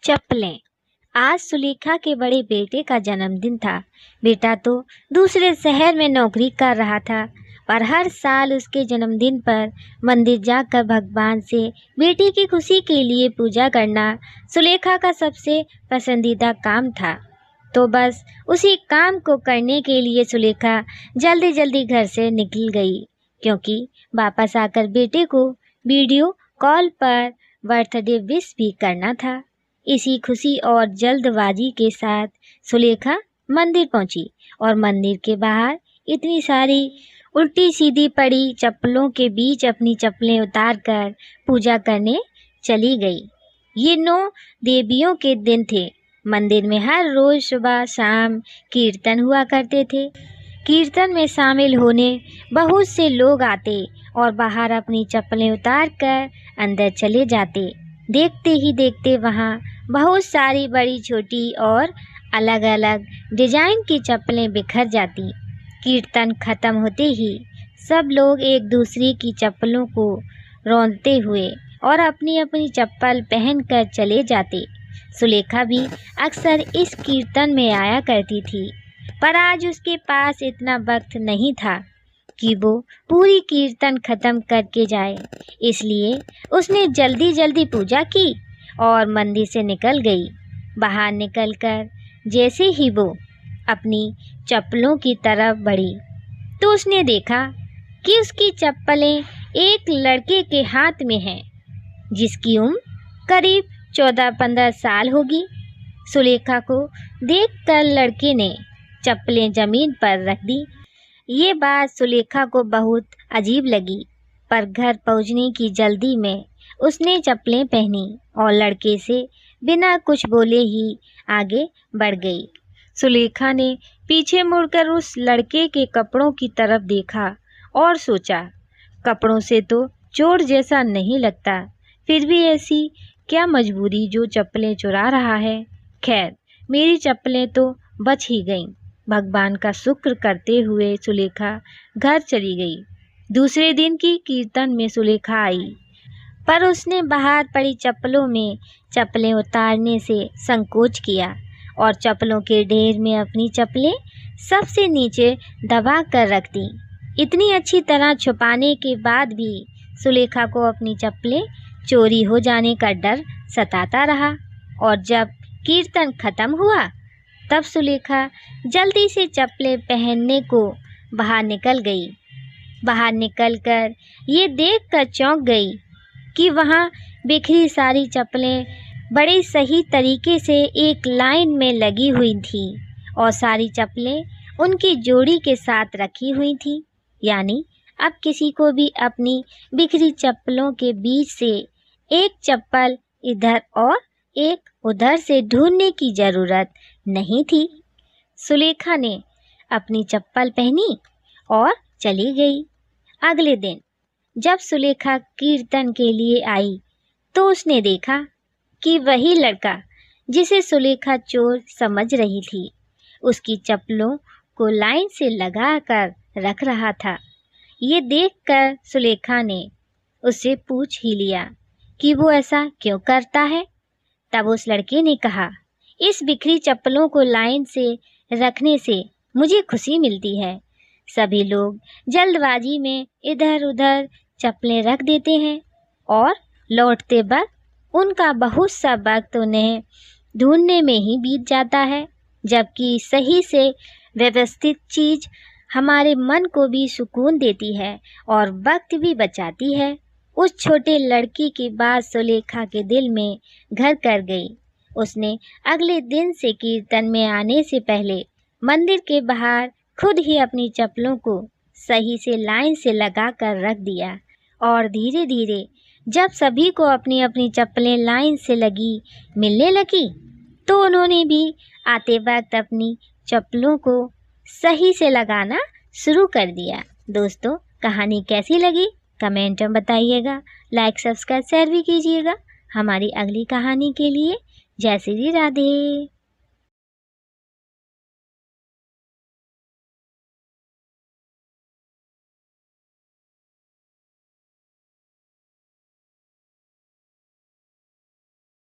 चप्पलें। आज सुलेखा के बड़े बेटे का जन्मदिन था। बेटा तो दूसरे शहर में नौकरी कर रहा था, पर हर साल उसके जन्मदिन पर मंदिर जाकर भगवान से बेटी की खुशी के लिए पूजा करना सुलेखा का सबसे पसंदीदा काम था। तो बस उसी काम को करने के लिए सुलेखा जल्दी जल्दी घर से निकल गई, क्योंकि वापस आकर बेटे को वीडियो कॉल पर बर्थडे विश भी करना था। इसी खुशी और जल्दबाजी के साथ सुलेखा मंदिर पहुंची और मंदिर के बाहर इतनी सारी उल्टी सीधी पड़ी चप्पलों के बीच अपनी चप्पलें उतारकर पूजा करने चली गई। ये 9 देवियों के दिन थे। मंदिर में हर रोज सुबह शाम कीर्तन हुआ करते थे। कीर्तन में शामिल होने बहुत से लोग आते और बाहर अपनी चप्पलें उतारकर अंदर चले जाते। देखते ही देखते वहाँ बहुत सारी बड़ी छोटी और अलग अलग डिजाइन की चप्पलें बिखर जाती। कीर्तन खत्म होते ही सब लोग एक दूसरे की चप्पलों को रौंदते हुए और अपनी अपनी चप्पल पहनकर चले जाते। सुलेखा भी अक्सर इस कीर्तन में आया करती थी, पर आज उसके पास इतना वक्त नहीं था कि वो पूरी कीर्तन खत्म करके जाए। इसलिए उसने जल्दी जल्दी पूजा की और मंदिर से निकल गई। बाहर निकलकर जैसे ही वो अपनी चप्पलों की तरफ बढ़ी तो उसने देखा कि उसकी चप्पलें एक लड़के के हाथ में हैं, जिसकी उम्र करीब 14-15 साल होगी। सुलेखा को देखकर लड़के ने चप्पलें जमीन पर रख दी। ये बात सुलेखा को बहुत अजीब लगी, पर घर पहुंचने की जल्दी में उसने चप्पलें पहनी और लड़के से बिना कुछ बोले ही आगे बढ़ गई। सुलेखा ने पीछे मुड़कर उस लड़के के कपड़ों की तरफ देखा और सोचा, कपड़ों से तो चोर जैसा नहीं लगता, फिर भी ऐसी क्या मजबूरी जो चप्पलें चुरा रहा है। खैर, मेरी चप्पलें तो बच ही गईं। भगवान का शुक्र करते हुए सुलेखा घर चली गई। दूसरे दिन की कीर्तन में सुलेखा आई, पर उसने बाहर पड़ी चप्पलों में चप्पलें उतारने से संकोच किया और चप्पलों के ढेर में अपनी चप्पलें सबसे नीचे दबा कर रख दी। इतनी अच्छी तरह छुपाने के बाद भी सुलेखा को अपनी चप्पलें चोरी हो जाने का डर सताता रहा और जब कीर्तन खत्म हुआ तब सुलेखा जल्दी से चप्पलें पहनने को बाहर निकल गई। बाहर निकलकर ये देखकर चौंक गई कि वहाँ बिखरी सारी चप्पलें बड़े सही तरीके से एक लाइन में लगी हुई थी और सारी चप्पलें उनकी जोड़ी के साथ रखी हुई थी। यानी अब किसी को भी अपनी बिखरी चप्पलों के बीच से एक चप्पल इधर और एक उधर से ढूंढने की ज़रूरत नहीं थी। सुलेखा ने अपनी चप्पल पहनी और चली गई। अगले दिन जब सुलेखा कीर्तन के लिए आई तो उसने देखा कि वही लड़का जिसे सुलेखा चोर समझ रही थी, उसकी चप्पलों को लाइन से लगा कर रख रहा था। ये देखकर सुलेखा ने उससे पूछ ही लिया कि वो ऐसा क्यों करता है। तब उस लड़के ने कहा, इस बिखरी चप्पलों को लाइन से रखने से मुझे खुशी मिलती है। सभी लोग जल्दबाजी में इधर उधर चप्पलें रख देते हैं और लौटते वक्त उनका बहुत सा वक्त उन्हें ढूंढने में ही बीत जाता है, जबकि सही से व्यवस्थित चीज़ हमारे मन को भी सुकून देती है और वक्त भी बचाती है। उस छोटे लड़की की बात सुलेखा के दिल में घर कर गई। उसने अगले दिन से कीर्तन में आने से पहले मंदिर के बाहर खुद ही अपनी चप्पलों को सही से लाइन से लगा कर रख दिया और धीरे धीरे जब सभी को अपनी अपनी चप्पलें लाइन से लगी मिलने लगी तो उन्होंने भी आते वक्त अपनी चप्पलों को सही से लगाना शुरू कर दिया। दोस्तों, कहानी कैसी लगी कमेंट में बताइएगा। लाइक सब्सक्राइब शेयर भी कीजिएगा हमारी अगली कहानी के लिए। जय श्री राधे।